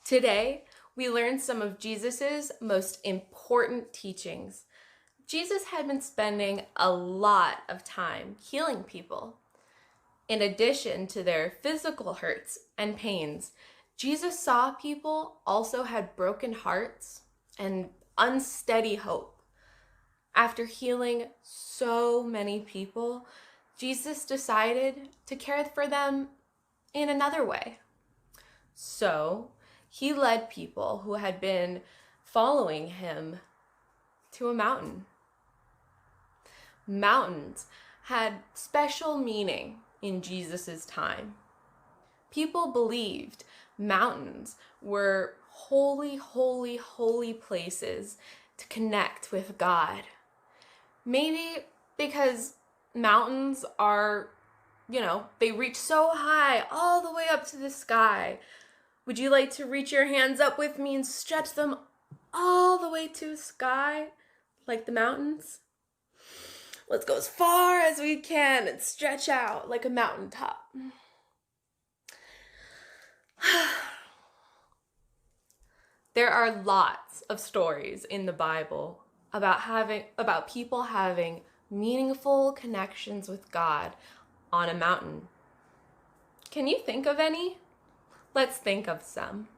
Today, we learn some of Jesus's most important teachings. Jesus had been spending a lot of time healing people. In addition to their physical hurts and pains, Jesus saw people also had broken hearts and unsteady hope. After healing so many people, Jesus decided to care for them in another way. So he led people who had been following him to a mountain. Mountains had special meaning in Jesus' time. People believed mountains were holy, holy, holy places to connect with God. Maybe because mountains are, they reach so high, all the way up to the sky. Would you like to reach your hands up with me and stretch them all the way to the sky, like the mountains? Let's go as far as we can and stretch out like a mountaintop. There are lots of stories in the Bible about people having meaningful connections with God on a mountain. Can you think of any? Let's think of some.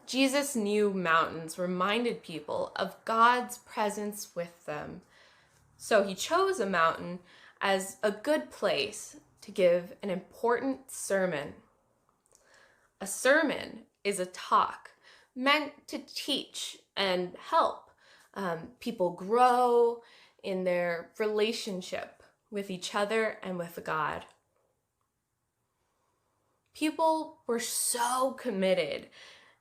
Jesus knew mountains reminded people of God's presence with them. So he chose a mountain as a good place to give an important sermon. A sermon is a talk meant to teach and help people grow in their relationship with each other and with God. People were so committed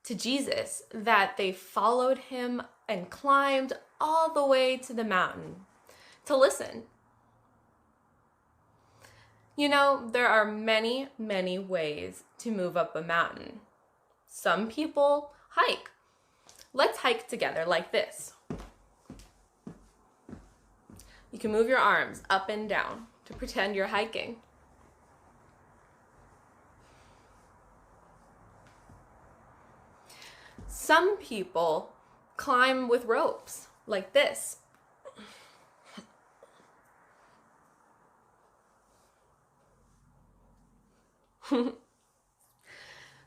to Jesus that they followed him and climbed all the way to the mountain to listen. There are many, many ways to move up a mountain. Some people hike. Let's hike together like this. You can move your arms up and down to pretend you're hiking. Some people climb with ropes like this.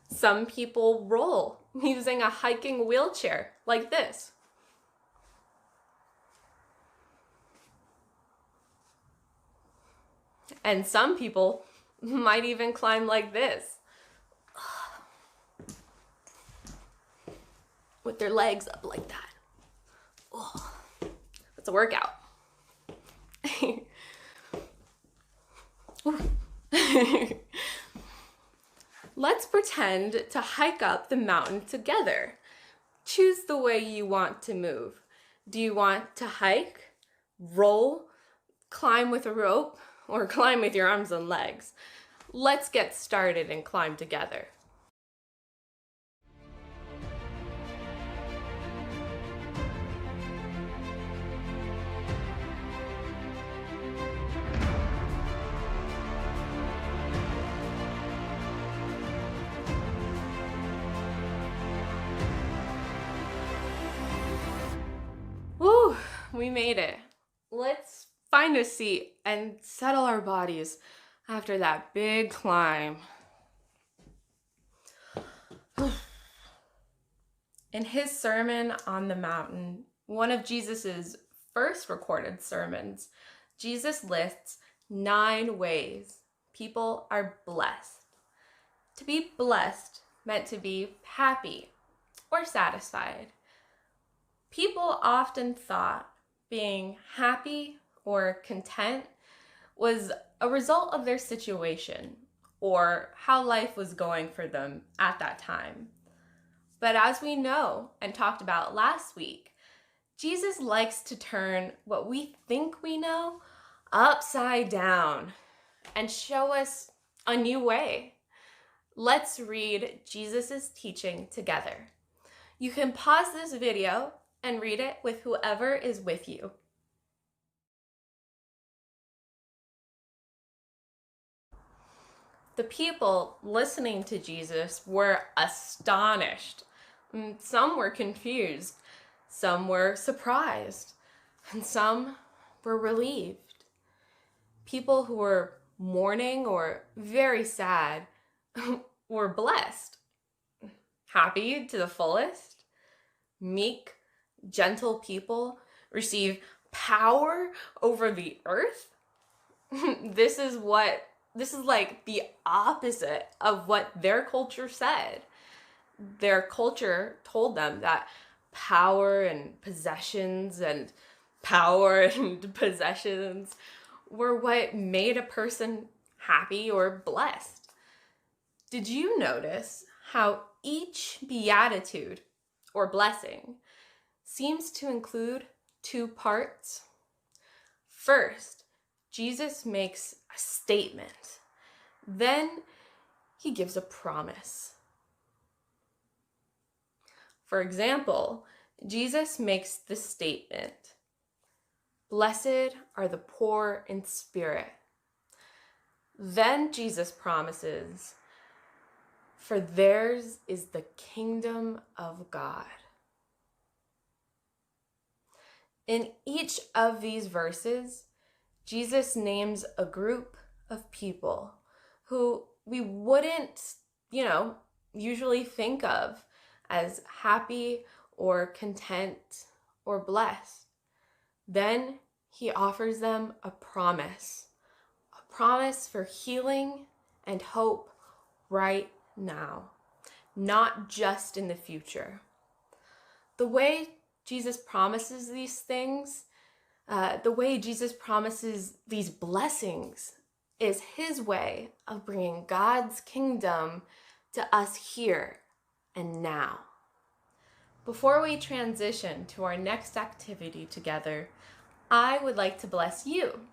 Some people roll using a hiking wheelchair like this. And some people might even climb like this, with their legs up like that. Oh, that's a workout. Let's pretend to hike up the mountain together. Choose the way you want to move. Do you want to hike, roll, climb with a rope, or climb with your arms and legs? Let's get started and climb together. Woo, we made it. Let's find a seat and settle our bodies after that big climb. In his Sermon on the Mountain, one of Jesus's first recorded sermons, Jesus lists 9 ways people are blessed. To be blessed meant to be happy or satisfied. People often thought being happy or content was a result of their situation or how life was going for them at that time. But as we know and talked about last week, Jesus likes to turn what we think we know upside down and show us a new way. Let's read Jesus' teaching together. You can pause this video and read it with whoever is with you. The people listening to Jesus were astonished. Some were confused, some were surprised, and some were relieved. People who were mourning or very sad were blessed. Happy to the fullest, meek, gentle people receive power over the earth. This is like the opposite of what their culture said. Their culture told them that power and possessions were what made a person happy or blessed. Did you notice how each beatitude or blessing seems to include two parts? First, Jesus makes a statement. Then he gives a promise. For example, Jesus makes the statement, "Blessed are the poor in spirit." Then Jesus promises, "For theirs is the kingdom of God." In each of these verses, Jesus names a group of people who we wouldn't, usually think of as happy or content or blessed. Then he offers them a promise for healing and hope right now, not just in the future. The way Jesus promises these things, the way Jesus promises these blessings is his way of bringing God's kingdom to us here and now. Before we transition to our next activity together, I would like to bless you.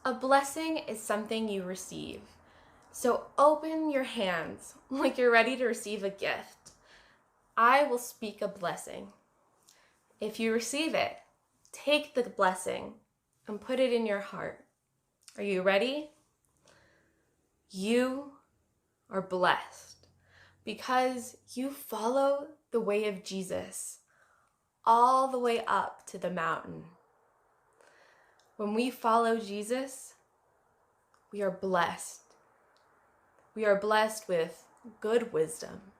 A blessing is something you receive. So open your hands like you're ready to receive a gift. I will speak a blessing. If you receive it, take the blessing and put it in your heart. Are you ready? You are blessed because you follow the way of Jesus all the way up to the mountain. When we follow Jesus, we are blessed. We are blessed with good wisdom,